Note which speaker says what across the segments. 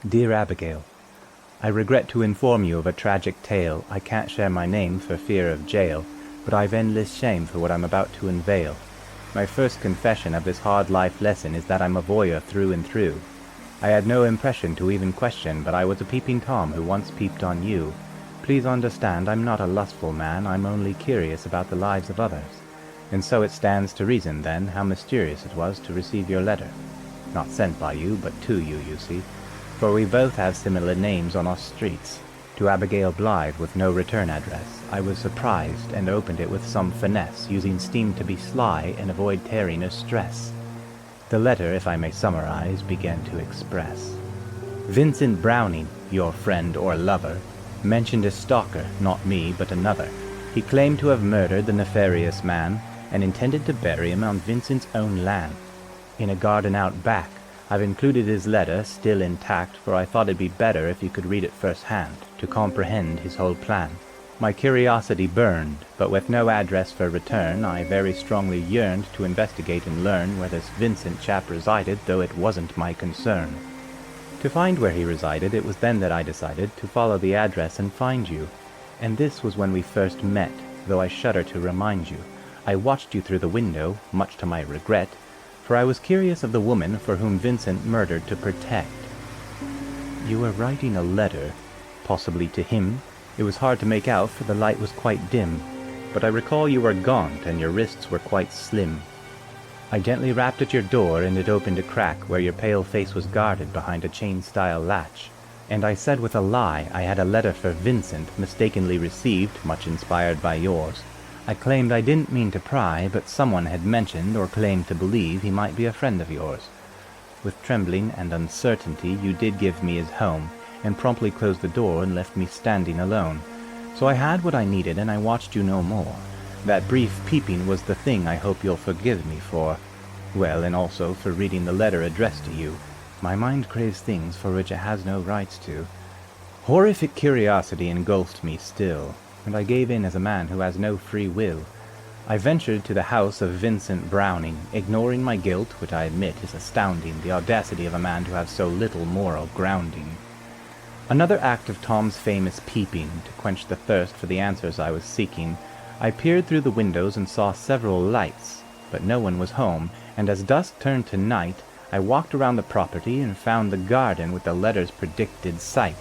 Speaker 1: Dear Abigail, I regret to inform you of a tragic tale. I can't share my name for fear of jail, but I've endless shame for what I'm about to unveil. My first confession of this hard life lesson is that I'm a voyeur through and through. I had no impression to even question, but I was a peeping Tom who once peeped on you. Please understand, I'm not a lustful man, I'm only curious about the lives of others. And so it stands to reason, then, how mysterious it was to receive your letter. Not sent by you, but to you, you see. For we both have similar names on our streets. To Abigail Blythe with no return address. I was surprised and opened it with some finesse, using steam to be sly and avoid tearing or stress. The letter, if I may summarize, began to express. Vincent Browning, your friend or lover, mentioned a stalker, not me, but another. He claimed to have murdered the nefarious man and intended to bury him on Vincent's own land. In a garden out back, I've included his letter, still intact, for I thought it'd be better if you could read it firsthand, to comprehend his whole plan. My curiosity burned, but with no address for return, I very strongly yearned to investigate and learn where this Vincent chap resided, though it wasn't my concern. To find where he resided, it was then that I decided to follow the address and find you. And this was when we first met, though I shudder to remind you. I watched you through the window, much to my regret, for I was curious of the woman for whom Vincent murdered to protect. You were writing a letter, possibly to him. It was hard to make out, for the light was quite dim, but I recall you were gaunt and your wrists were quite slim. I gently rapped at your door, and it opened a crack where your pale face was guarded behind a chain-style latch. And I said with a lie I had a letter for Vincent, mistakenly received, much inspired by yours. I claimed I didn't mean to pry, but someone had mentioned or claimed to believe he might be a friend of yours. With trembling and uncertainty, you did give me his home, and promptly closed the door and left me standing alone. So I had what I needed, and I watched you no more. That brief peeping was the thing I hope you'll forgive me for. Well, and also for reading the letter addressed to you. My mind craves things for which it has no rights to. Horrific curiosity engulfed me still, and I gave in as a man who has no free will. I ventured to the house of Vincent Browning, ignoring my guilt, which I admit is astounding, the audacity of a man to have so little moral grounding. Another act of Tom's famous peeping, to quench the thirst for the answers I was seeking. I peered through the windows and saw several lights, but no one was home, and as dusk turned to night, I walked around the property and found the garden with the letter's predicted site.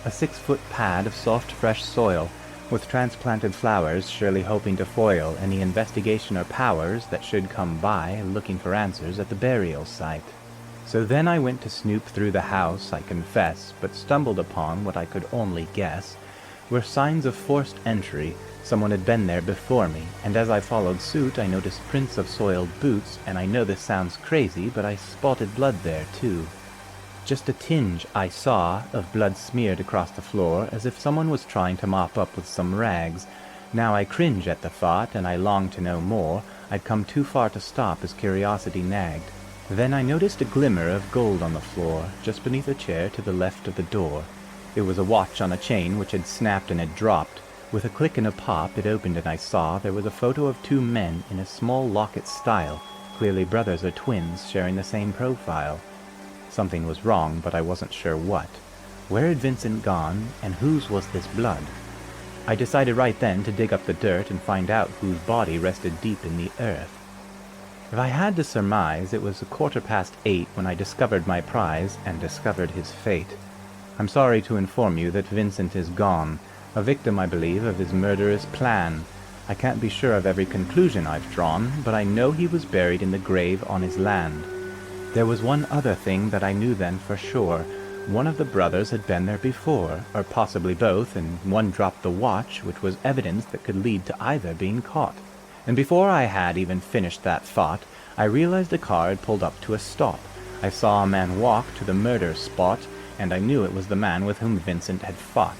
Speaker 1: A 6-foot pad of soft, fresh soil, with transplanted flowers, surely hoping to foil any investigation or powers that should come by looking for answers at the burial site. So then I went to snoop through the house, I confess, but stumbled upon what I could only guess were signs of forced entry. Someone had been there before me, and as I followed suit I noticed prints of soiled boots, and I know this sounds crazy, but I spotted blood there too. Just a tinge, I saw, of blood smeared across the floor, as if someone was trying to mop up with some rags. Now I cringe at the thought, and I long to know more. I'd come too far to stop as curiosity nagged. Then I noticed a glimmer of gold on the floor, just beneath a chair to the left of the door. It was a watch on a chain which had snapped and had dropped. With a click and a pop, it opened, and I saw there was a photo of 2 men in a small locket style, clearly brothers or twins sharing the same profile. Something was wrong, but I wasn't sure what. Where had Vincent gone, and whose was this blood? I decided right then to dig up the dirt and find out whose body rested deep in the earth. If I had to surmise, it was 8:15 when I discovered my prize and discovered his fate. I'm sorry to inform you that Vincent is gone, a victim, I believe, of his murderous plan. I can't be sure of every conclusion I've drawn, but I know he was buried in the grave on his land. There was one other thing that I knew then for sure. One of the brothers had been there before, or possibly both, and one dropped the watch, which was evidence that could lead to either being caught. And before I had even finished that thought, I realized the car had pulled up to a stop. I saw a man walk to the murder spot, and I knew it was the man with whom Vincent had fought.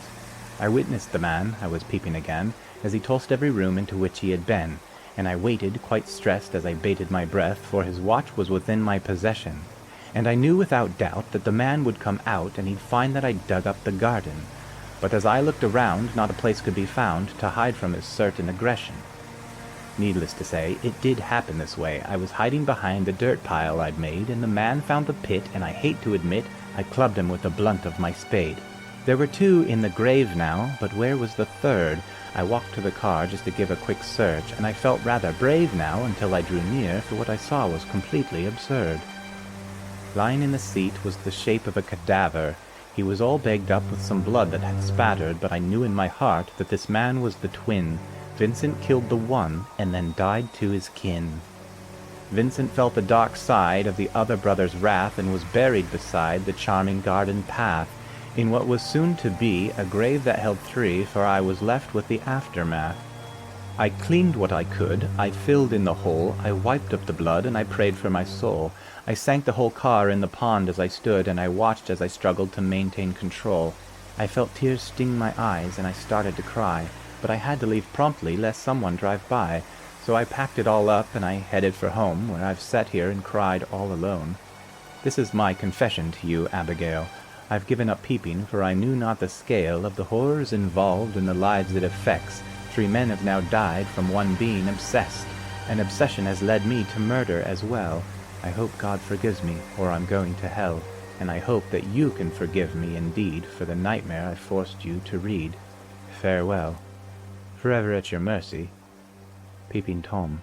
Speaker 1: I witnessed the man, I was peeping again, as he tossed every room into which he had been, and I waited, quite stressed as I bated my breath, for his watch was within my possession. And I knew without doubt that the man would come out and he'd find that I'd dug up the garden. But as I looked around, not a place could be found to hide from his certain aggression. Needless to say, it did happen this way. I was hiding behind the dirt pile I'd made, and the man found the pit, and I hate to admit, I clubbed him with the blunt of my spade. There were 2 in the grave now, but where was the 3rd? I walked to the car just to give a quick search, and I felt rather brave now until I drew near, for what I saw was completely absurd. Lying in the seat was the shape of a cadaver. He was all bagged up with some blood that had spattered, but I knew in my heart that this man was the twin. Vincent killed the one, and then died to his kin. Vincent felt the dark side of the other brother's wrath, and was buried beside the charming garden path, in what was soon to be a grave that held 3, for I was left with the aftermath. I cleaned what I could, I filled in the hole, I wiped up the blood, and I prayed for my soul. I sank the whole car in the pond as I stood, and I watched as I struggled to maintain control. I felt tears sting my eyes, and I started to cry, but I had to leave promptly lest someone drive by. So I packed it all up, and I headed for home, where I've sat here and cried all alone. This is my confession to you, Abigail. I've given up peeping, for I knew not the scale of the horrors involved in the lives it affects. 3 men have now died from one being obsessed, and obsession has led me to murder as well. I hope God forgives me, or I'm going to hell, and I hope that you can forgive me indeed for the nightmare I forced you to read. Farewell. Forever at your mercy, Peeping Tom.